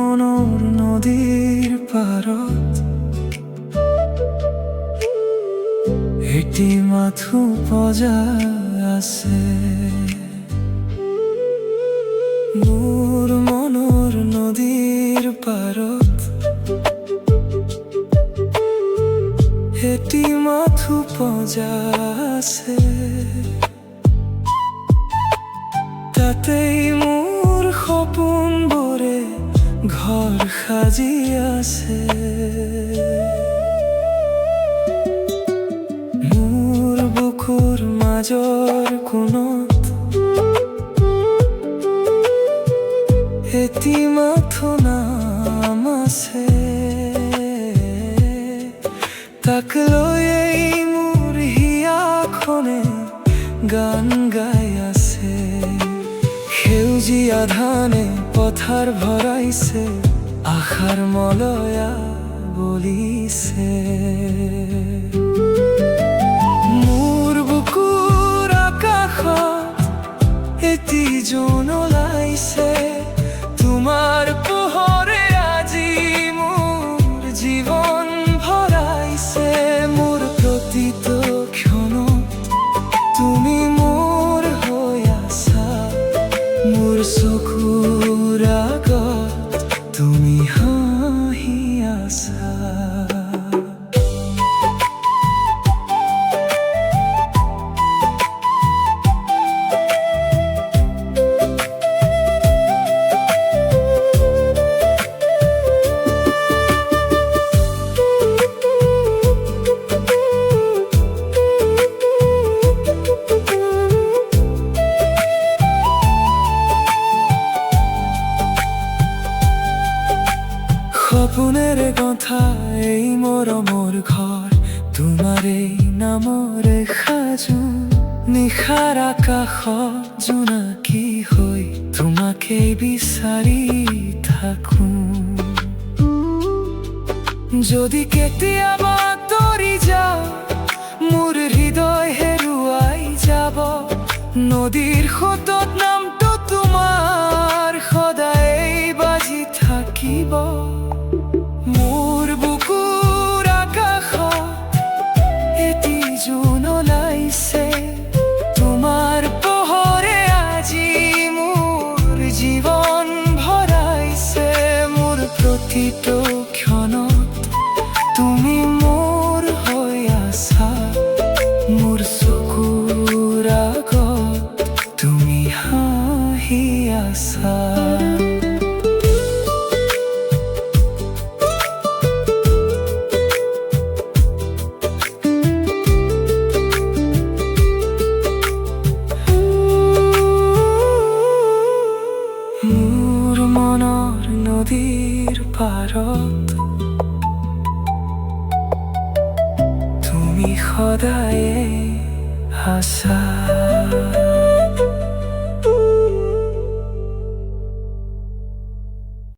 মনোর নদীর পারত এটি মাথু পজা আছে। মোর মনোর নদীর পারত এটি মাথু পজা আছে। তাতেই মোর সপোন বোৰে ঘৰ সাজি আছে। মোৰ বুকুৰ মাজৰ কোণত এটি মাথো নাম আছে। তাক লৈয়েই মোৰ হিয়াখনে গান গাই আছে। সেউজীয়া ধানে পথাৰ ভৰাইছে, আশাৰ মলয়া বলিছে। মোৰ বুকুৰ আকাশত এটি জোন ওলাইছে। তোমাৰ পোহৰে আজি মোৰ জীৱন ভৰাইছে। মোৰ প্ৰতিটো ক্ষণত তুমি মোৰ হৈ আছা। মোৰ চকুৰ আগত তুমি হাঁহি আছা। সপোনেৰে গঁথা এই মৰমৰ ঘৰ, তোমাৰ এই নামৰে সাজো। নিশাৰ আকাশত জোনাকী হৈ তোমাকেই বিচাৰি থাকো। যদি কেতিয়াবা তৰি যাওঁ, মোৰ হৃদয় হেৰুৱাই যাব। নদীৰ সোঁতত নামটো তোমাৰ সদায় বাজি থাকিব। মোৰ বুকুৰ আকাশত এটি জোন ওলাইছে। তোমাৰ পোহৰে আজি মোৰ জীৱন ভৰাইছে। মোৰ প্ৰতিটো ক্ষণত তুমি মোৰ হৈ আছা। মোৰ চকুৰ আগত তুমি হাঁহি আছা। মোৰ মনৰ নদীৰ পাৰত তুমি সদায়ে আছা।